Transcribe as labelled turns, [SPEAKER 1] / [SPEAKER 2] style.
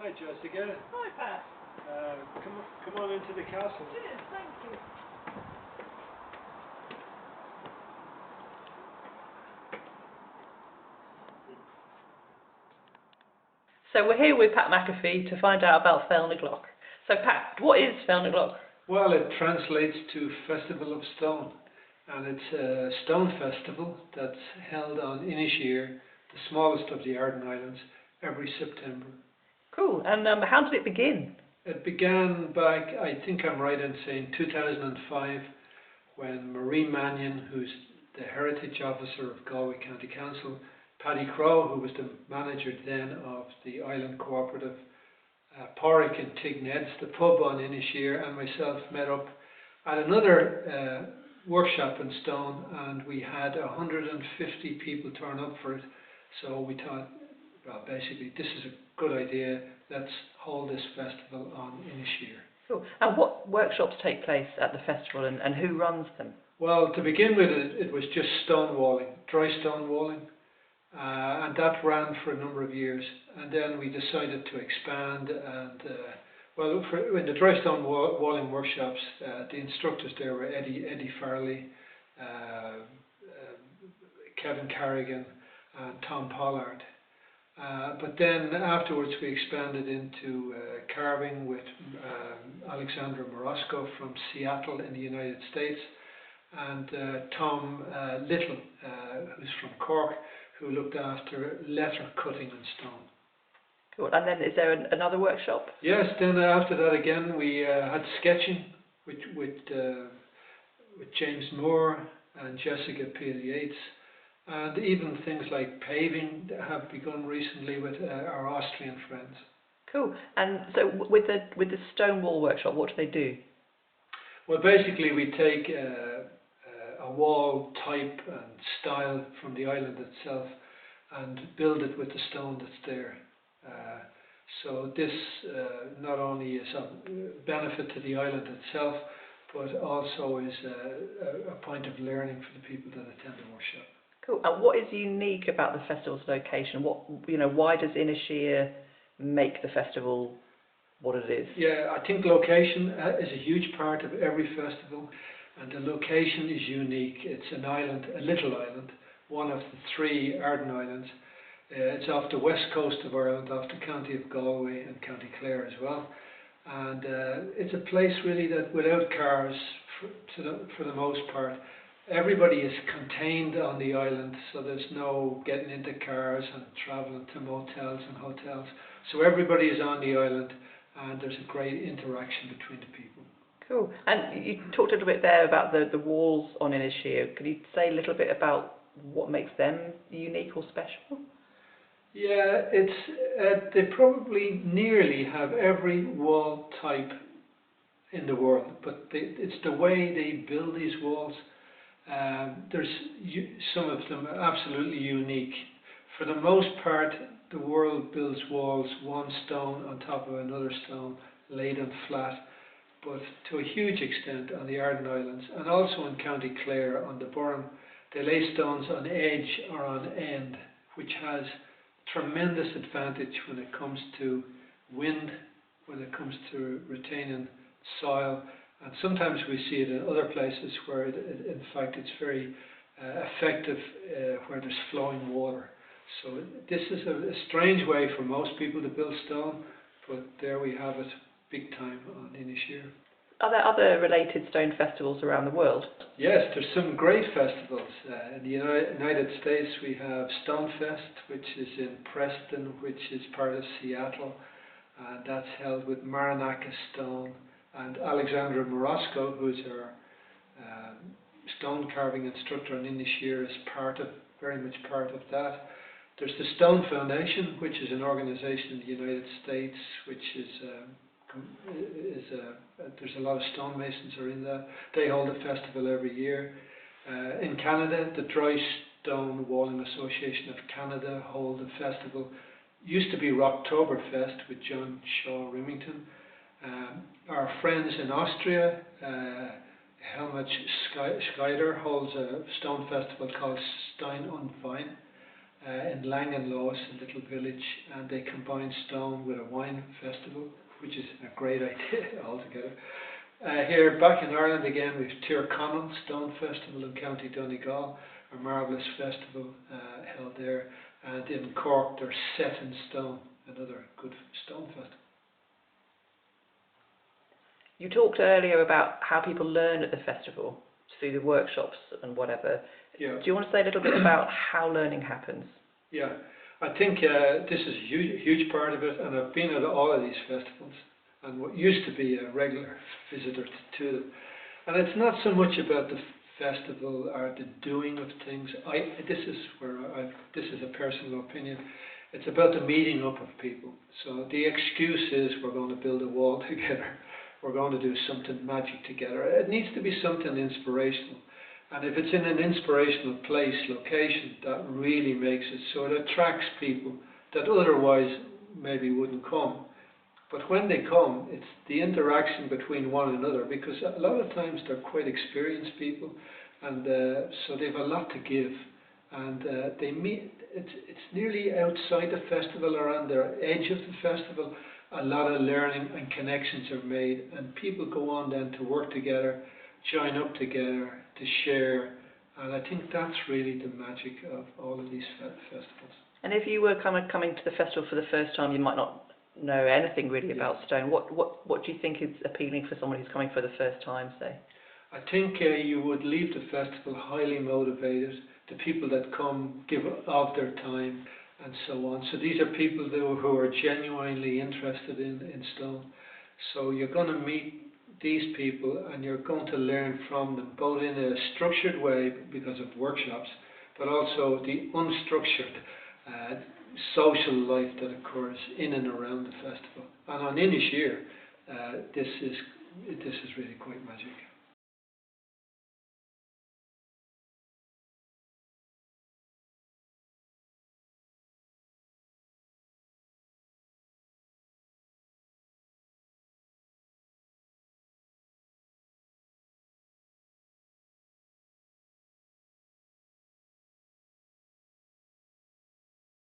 [SPEAKER 1] Hi Jessica.
[SPEAKER 2] Hi Pat.
[SPEAKER 1] Come on into the castle.
[SPEAKER 2] Cheers, thank you. So we're here with Pat McAfee to find out about Féile. So Pat, what is Féile?
[SPEAKER 1] Well, it translates to Festival of Stone, and it's a stone festival that's held on Inisheer, the smallest of the Arden Islands, every September.
[SPEAKER 2] Cool, and how did it begin?
[SPEAKER 1] It began back, I think I'm right in saying 2005, when Marie Mannion, who's the Heritage Officer of Galway County Council, Paddy Crowe, who was the manager then of the Island Cooperative, Porrick and Tigneds, the pub on Inisheer, and myself met up at another workshop in Stone, and we had 150 people turn up for it. So we thought, well, basically, this is a good idea. Let's hold this festival on Inisheer.
[SPEAKER 2] Cool. And what workshops take place at the festival, and who runs them?
[SPEAKER 1] Well, to begin with, it was just stonewalling, dry stonewalling. And that ran for a number of years, and then we decided to expand. And in the dry stone walling workshops, the instructors there were Eddie Farley, Kevin Carrigan, and Tom Pollard. But then afterwards, we expanded into carving with Alexandra Morosco from Seattle in the United States, and Tom Little, who's from Cork, who looked after letter cutting and stone.
[SPEAKER 2] Cool. And then is there another workshop?
[SPEAKER 1] Yes, then after that again we had sketching with James Moore and Jessica Peel Yates, and even things like paving have begun recently with our Austrian friends.
[SPEAKER 2] Cool. And so with the stone wall workshop, what do they do?
[SPEAKER 1] Well, basically we take a wall type and style from the island itself and build it with the stone that's there. So this not only is a benefit to the island itself, but also is a point of learning for the people that attend the workshop.
[SPEAKER 2] Cool. And what is unique about the festival's location? Why does Inisheer make the festival what it is?
[SPEAKER 1] Yeah, I think location is a huge part of every festival. And the location is unique. It's an island, a little island, one of the three Arden Islands. It's off the west coast of Ireland, off the county of Galway and County Clare as well. And it's a place really that without cars, for the most part, everybody is contained on the island, so there's no getting into cars and travelling to motels and hotels. So everybody is on the island, and there's a great interaction between the people.
[SPEAKER 2] Cool. And you talked a little bit there about the walls on Inisheer. Could you say a little bit about what makes them unique or special?
[SPEAKER 1] Yeah, it's they probably nearly have every wall type in the world, but it's the way they build these walls. There's some of them are absolutely unique. For the most part, the world builds walls one stone on top of another stone, laid on flat. But to a huge extent on the Arden Islands, and also in County Clare on the Burren, they lay stones on edge or on end, which has tremendous advantage when it comes to wind, when it comes to retaining soil, and sometimes we see it in other places where in fact it's very effective where there's flowing water. So this is a strange way for most people to build stone, but there we have it. Big time on Inisheer.
[SPEAKER 2] Are there other related stone festivals around the world?
[SPEAKER 1] Yes, there's some great festivals. In the United States we have Stonefest, which is in Preston, which is part of Seattle, and that's held with Maranaka Stone, and Alexandra Morosco, who's our stone carving instructor on Inisheer, is very much part of that. There's the Stone Foundation, which is an organization in the United States, which there's a lot of stonemasons are in that. They hold a festival every year. In Canada, the Dry Stone Walling Association of Canada hold a festival. Used to be Rocktoberfest with John Shaw Remington. Our friends in Austria, Helmut Scheider holds a stone festival called Stein und Wein. in Langenlois, a little village, and they combine stone with a wine festival, which is a great idea altogether. Here, back in Ireland again, we have Tyrconnell Stone Festival in County Donegal, a marvellous festival held there. And in Cork, there's Set in Stone, another good stone festival.
[SPEAKER 2] You talked earlier about how people learn at the festival through the workshops and whatever.
[SPEAKER 1] Yeah.
[SPEAKER 2] Do you want to say a little bit about how learning happens?
[SPEAKER 1] Yeah, I think this is a huge part of it, and I've been at all of these festivals, and what used to be a regular visitor to them. And it's not so much about the festival or the doing of things. This is a personal opinion. It's about the meeting up of people. So the excuse is we're going to build a wall together. We're going to do something magic together. It needs to be something inspirational. And if it's in an inspirational place, location, that really makes it so it attracts people that otherwise maybe wouldn't come. But when they come, it's the interaction between one another, because a lot of times they're quite experienced people, and so they have a lot to give. And they meet, it's nearly outside the festival or on the edge of the festival. A lot of learning and connections are made, and people go on then to work together, join up together, to share, and I think that's really the magic of all of these festivals.
[SPEAKER 2] And if you were coming to the festival for the first time, you might not know anything really about stone. What do you think is appealing for someone who's coming for the first time, say?
[SPEAKER 1] I think you would leave the festival highly motivated. The people that come give of their time and so on. So these are people who are genuinely interested in stone. So you're going to meet these people and you're going to learn from them, both in a structured way because of workshops, but also the unstructured social life that occurs in and around the festival. And on Inisheer, this is really quite magic.